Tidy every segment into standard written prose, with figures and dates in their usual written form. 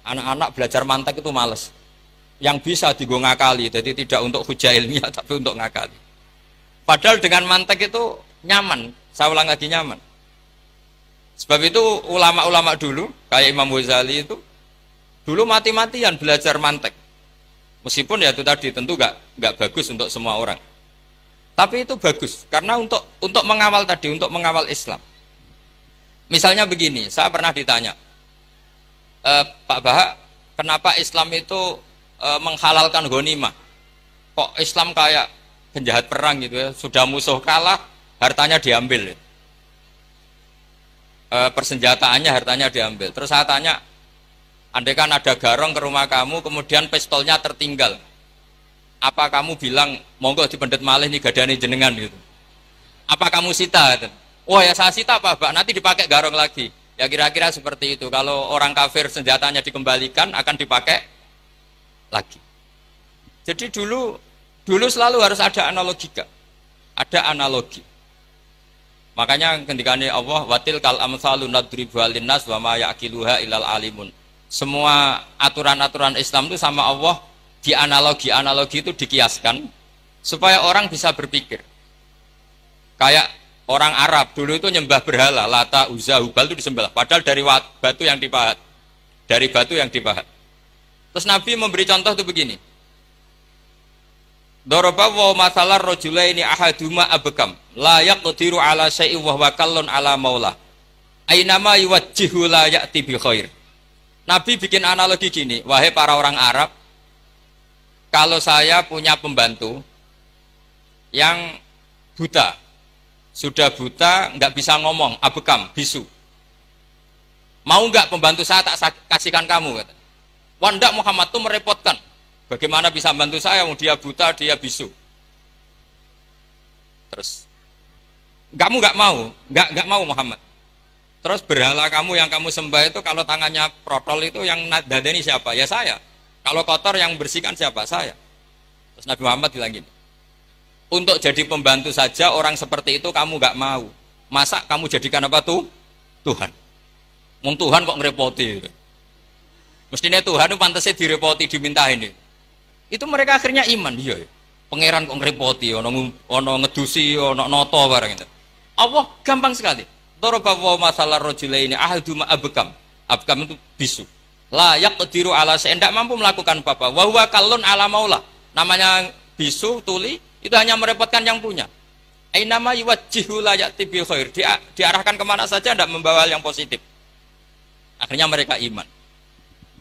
Anak-anak belajar mantek itu males. Yang bisa digo ngakali, jadi tidak untuk hujah ilmiah tapi untuk ngakali. Padahal dengan mantek itu nyaman, saya ulang lagi nyaman. Sebab itu ulama-ulama dulu, kayak Imam Ghazali itu, dulu mati-matian belajar mantek. Meskipun ya itu tadi tentu nggak bagus untuk semua orang. Tapi itu bagus karena untuk mengawal tadi, untuk mengawal Islam. Misalnya begini, saya pernah ditanya, Pak Bahak, kenapa Islam itu menghalalkan ghanimah? Kok Islam kayak penjahat perang gitu ya, sudah musuh kalah, hartanya diambil. Persenjataannya hartanya diambil. Terus saya tanya, andai kan ada garong ke rumah kamu, kemudian pistolnya tertinggal, apa kamu bilang monggo dipendet malih nih gadane jenengan gitu? Apa kamu sita? Oh ya saya sita Pak, nanti dipakai garong lagi. Ya kira-kira seperti itu. Kalau orang kafir senjatanya dikembalikan akan dipakai lagi. Jadi dulu selalu harus ada analogika, ada analogi. Makanya ketika Allah watil kal amsalu nadribu linnas wa ma yaqiluha ilal alimun. Semua aturan-aturan Islam itu sama Allah di analogi itu dikiaskan supaya orang bisa berpikir. Kayak orang Arab dulu itu nyembah berhala, Lata, Uzza, Hubal itu disembah, padahal dari batu yang dipahat. Dari batu yang dipahat. Terus Nabi memberi contoh itu begini. Daraba wa masalar rajulaini ahaduma abkam la yaqdiru ala syai'in wa huwa kallun ala maula. Ainama yuwajjihu la ya'ti bi khair. Nabi bikin analogi gini, wahai para orang Arab, kalau saya punya pembantu yang buta, sudah buta, nggak bisa ngomong, abekam, bisu. Mau nggak pembantu saya tak kasihkan kamu? Kata. Wah ndak, Muhammad tuh merepotkan. Bagaimana bisa bantu saya? Dia buta, dia bisu. Terus, kamu nggak mau Muhammad. Terus berhala kamu yang kamu sembah itu kalau tangannya protol itu yang dadani siapa? Ya saya. Kalau kotor yang bersihkan siapa? Saya. Terus Nabi Muhammad bilang gini, untuk jadi pembantu saja orang seperti itu kamu nggak mau. Masa kamu jadikan apa tuh? Tuhan. Wong Tuhan kok ngerepoti? Mestinya Tuhan itu pantasnya direpoti, dimintain. Itu mereka akhirnya iman. Iya, pangeran kok ngerepoti, ono ngedusi, ono noto barang itu. Allah gampang sekali. Darabahu masalah rajulaini ahaduma abkam. Abkam itu bisu. La yaqdiru ala syai'in, tidak mampu melakukan apa-apa. Wa huwa kallun ala maula. Namanya bisu, tuli, itu hanya merepotkan yang punya. Ainama yuwajjihu la ya'ti bi khair. Diarahkan kemana saja tidak membawa yang positif. Akhirnya mereka iman.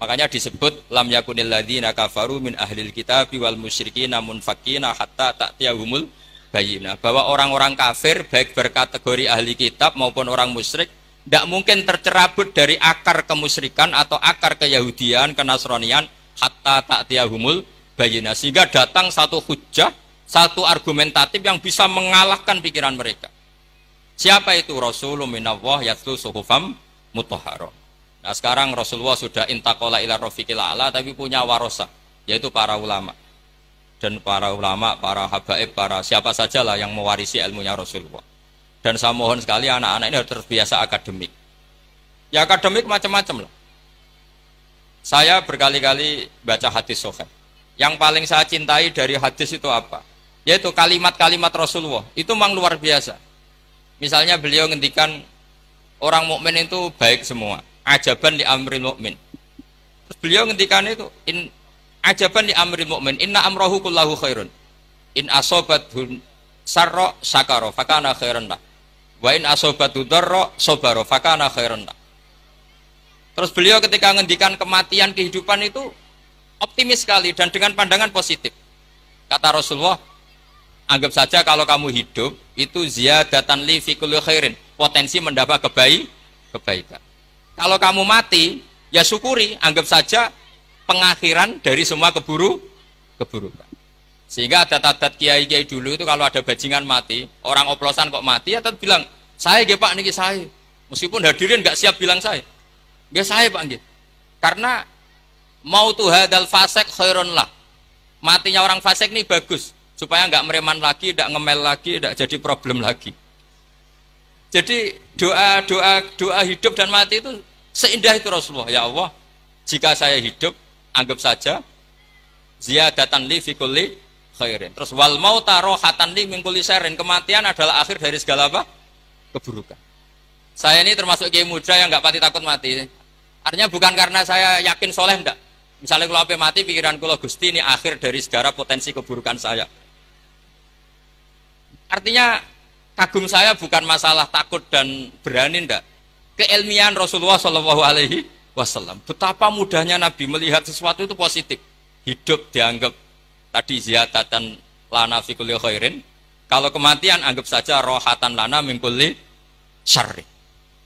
Makanya disebut lam yakunil ladzina kafaru min ahlil kitabi wal musyrikina munfakina hatta ta'tiyahumul bayina, bahwa orang-orang kafir baik berkategori ahli kitab maupun orang musyrik tidak mungkin tercerabut dari akar kemusyrikan atau akar keyahudian, kenasronian hatta ta'tiyahumul bayina, sehingga datang satu hujjah, satu argumentatif yang bisa mengalahkan pikiran mereka. Siapa itu? Rasulun minallah yatlu suhufam mutahharah. Nah sekarang Rasulullah sudah intaqala ila rafiqil a'la, tapi punya warosah, yaitu para ulama. Dan para ulama, para habaib, para siapa sajalah yang mewarisi ilmunya Rasulullah. Dan saya mohon sekali anak-anak ini harus terbiasa akademik. Ya akademik macam-macam lah. Saya berkali-kali baca hadis sahih. Yang paling saya cintai dari hadis itu apa? Yaitu kalimat-kalimat Rasulullah. Itu memang luar biasa. Misalnya beliau ngendikan orang mukmin itu baik semua. Ajaban li amril mukmin. Terus beliau ngendikan itu ajaban li amril mukmin, inna amrahu kullahu khairun. In asobathu sarra syakara fakana khairan lah. Wa in asobathu darra sabara fakana khairan lah. Terus beliau ketika ngendikan kematian, kehidupan itu optimis sekali dan dengan pandangan positif. Kata Rasulullah, anggap saja kalau kamu hidup itu ziyadatan li fi kulli khairin, potensi mendapat kebaikan. Kalau kamu mati, ya syukuri, anggap saja pengakhiran dari semua keburukan. Sehingga ada tadat kiai-kiai dulu itu kalau ada bajingan mati, orang oplosan kok mati, ya tetap bilang, saya nggih Pak niki saya. Meskipun hadirin nggak siap bilang saya. Nggih saya Pak nggih. Karena mautu hadzal fasik khairun lah. Matinya orang fasik ini bagus supaya nggak mereman lagi, nggak ngemel lagi, nggak jadi problem lagi. Jadi doa hidup dan mati itu seindah itu Rasulullah. Ya Allah, Jika saya hidup, anggap saja ziyadatan li fi kulli khairin. Terus wal mauta rohatan li min kulli syarrin. Kematian adalah akhir dari segala apa? Keburukan. Saya ini termasuk kiai muda yang nggak pati takut mati. Artinya bukan karena saya yakin soleh, enggak. Misalnya kalau apa mati, pikiran kalau Gusti ini akhir dari segala potensi keburukan saya. Artinya kagum saya bukan masalah takut dan berani, enggak. Keilmian Rasulullah Shallallahu Alaihi Wasallam. Betapa mudahnya Nabi melihat sesuatu itu positif. Hidup dianggap tadi ziyadatan lana fi kulli khairin. Kalau kematian anggap saja rohatan lana min kulli syarri.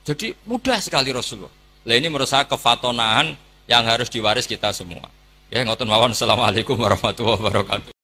Jadi mudah sekali Rasulullah. Nah ini menurut saya kefatonahan yang harus diwaris kita semua. Ya ngoten mawon. Assalamualaikum warahmatullahi wabarakatuh.